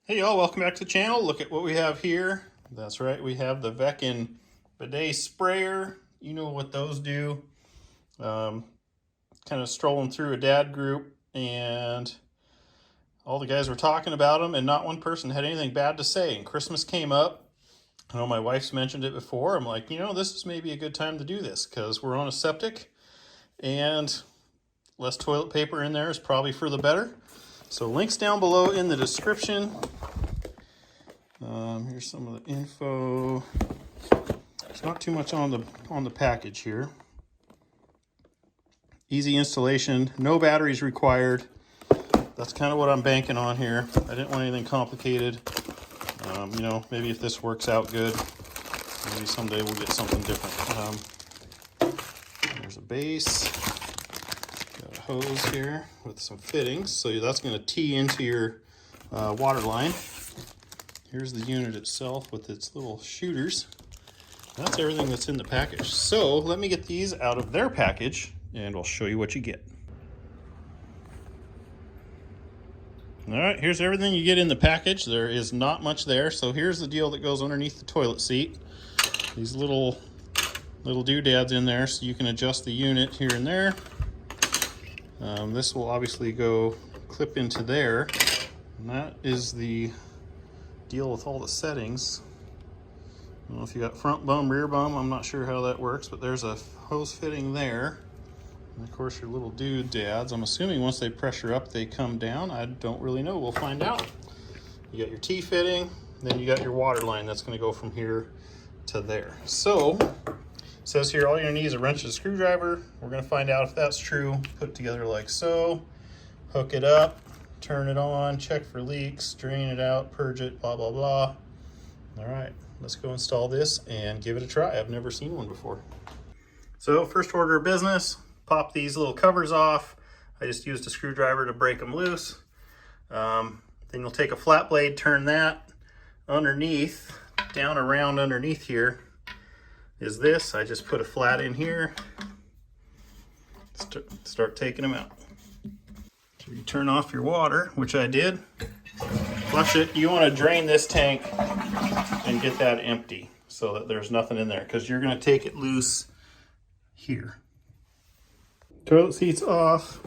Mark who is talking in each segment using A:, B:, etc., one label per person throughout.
A: Hey y'all, welcome back to the channel. Look at what we have here. That's right, we have the Veken bidet sprayer. You know what those do. Kind of strolling through a dad group and all the guys were talking about them and not one person had anything bad to say. And Christmas came up. I know my wife's mentioned it before. I'm like, this is maybe a good time to do this because we're on a septic and less toilet paper in there is probably for the better. So links down below in the description. Here's some of the info. There's not too much on the package here. Easy installation, no batteries required. That's kind of what I'm banking on here. I didn't want anything complicated. Maybe if this works out good, maybe someday we'll get something different. There's a base. Got a hose here with some fittings. So that's going to tee into your water line. Here's the unit itself with its little shooters. That's everything that's in the package. So let me get these out of their package and I'll show you what you get. All right, here's everything you get in the package. There is not much there. So here's the deal that goes underneath the toilet seat. These little doodads in there so you can adjust the unit here and there. This will obviously go clip into there. And that is the deal with all the settings. I don't know if you got front bum, rear bum, I'm not sure how that works, but there's a hose fitting there. And of course your little doodads, I'm assuming once they pressure up they come down. I don't really know, we'll find out. You got your T fitting, then you got your water line that's going to go from here to there. So it says here all you're going to need is a wrench and a screwdriver. We're going to find out if that's true. Put it together like so, hook it up, turn it on, check for leaks, drain it out, purge it, blah, blah, blah. All right, let's go install this and give it a try. I've never seen one before. So first order of business, pop these little covers off. I just used a screwdriver to break them loose. Then you'll take a flat blade, turn that underneath, down around underneath here is this. I just put a flat in here, start taking them out. So you turn off your water, which I did, flush it. You want to drain this tank and get that empty so that there's nothing in there because you're going to take it loose here. Toilet seat's off.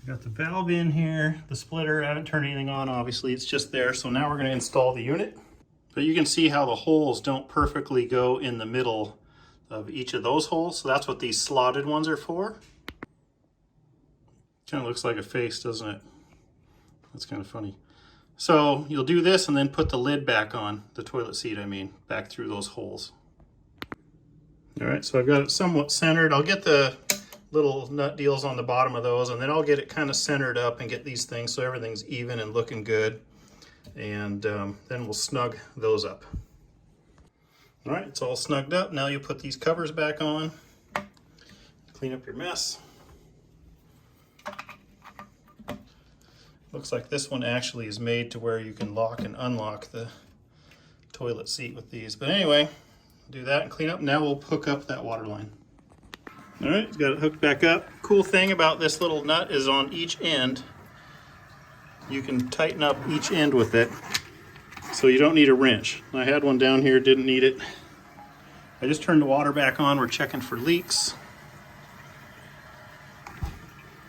A: I got the valve in here, the splitter. I haven't turned anything on, obviously. It's just there. So now we're going to install the unit. But you can see how the holes don't perfectly go in the middle of each of those holes. So that's what these slotted ones are for. Kind of looks like a face, doesn't it? That's kind of funny. So you'll do this and then put the lid back on, the toilet seat, back through those holes. All right, so I've got it somewhat centered. I'll get the little nut deals on the bottom of those and then I'll get it kind of centered up and get these things so everything's even and looking good. And then we'll snug those up. All right, it's all snugged up. Now you put these covers back on, clean up your mess. Looks like this one actually is made to where you can lock and unlock the toilet seat with these. But anyway, do that and clean up. Now we'll hook up that water line. All right, it's got it hooked back up. Cool thing about this little nut is on each end, you can tighten up each end with it. So you don't need a wrench. I had one down here, didn't need it. I just turned the water back on. We're checking for leaks,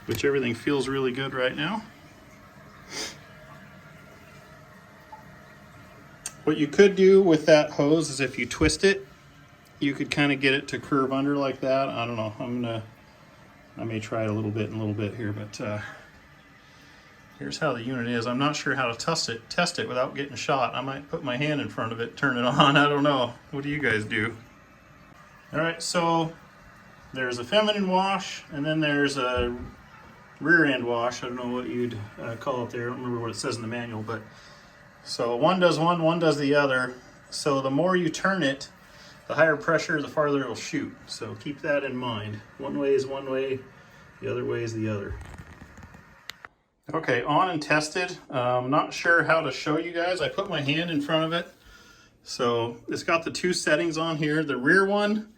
A: which everything feels really good right now. What you could do with that hose is if you twist it, you could kind of get it to curve under like that. I don't know. I may try it a little bit here, but here's how the unit is. I'm not sure how to test it without getting shot. I might put my hand in front of it, turn it on. I don't know. What do you guys do? All right, so there's a feminine wash, and then there's a rear end wash. I don't know what you'd call it there. I don't remember what it says in the manual, but so one does one does the other. So the more you turn it, the higher pressure, the farther it'll shoot. So keep that in mind. One way is one way, the other way is the other. Okay, on and tested. I'm not sure how to show you guys. I put my hand in front of it. So it's got the two settings on here. The rear one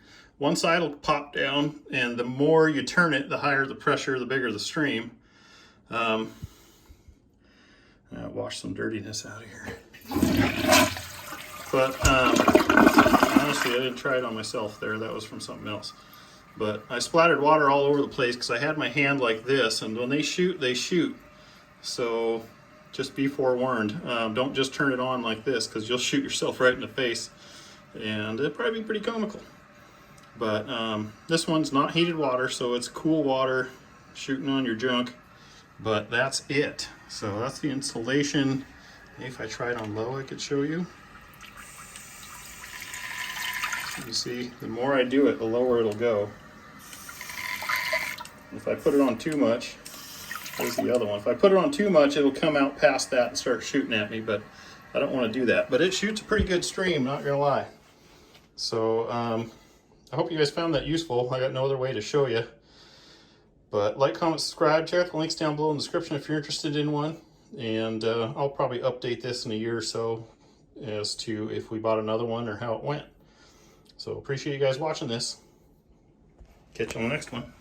A: side will pop down, and the more you turn it, the higher the pressure, the bigger the stream. Wash some dirtiness out of here. But honestly, I didn't try it on myself there. That was from something else. But I splattered water all over the place because I had my hand like this, and when they shoot, they shoot. So just be forewarned. Don't just turn it on like this because you'll shoot yourself right in the face, and it'll probably be pretty comical. But this one's not heated water, so it's cool water shooting on your junk. But that's it. So that's the installation. If I try it on low, I could show you. You see, the more I do it, the lower it'll go. If I put it on too much, there's the other one. If I put it on too much, it'll come out past that and start shooting at me, but I don't want to do that. But it shoots a pretty good stream, not gonna lie. So I hope you guys found that useful. I got no other way to show you. But like, comment, subscribe. Check out the links down below in the description if you're interested in one. And I'll probably update this in a year or so as to if we bought another one or how it went. So appreciate you guys watching this. Catch you on the next one.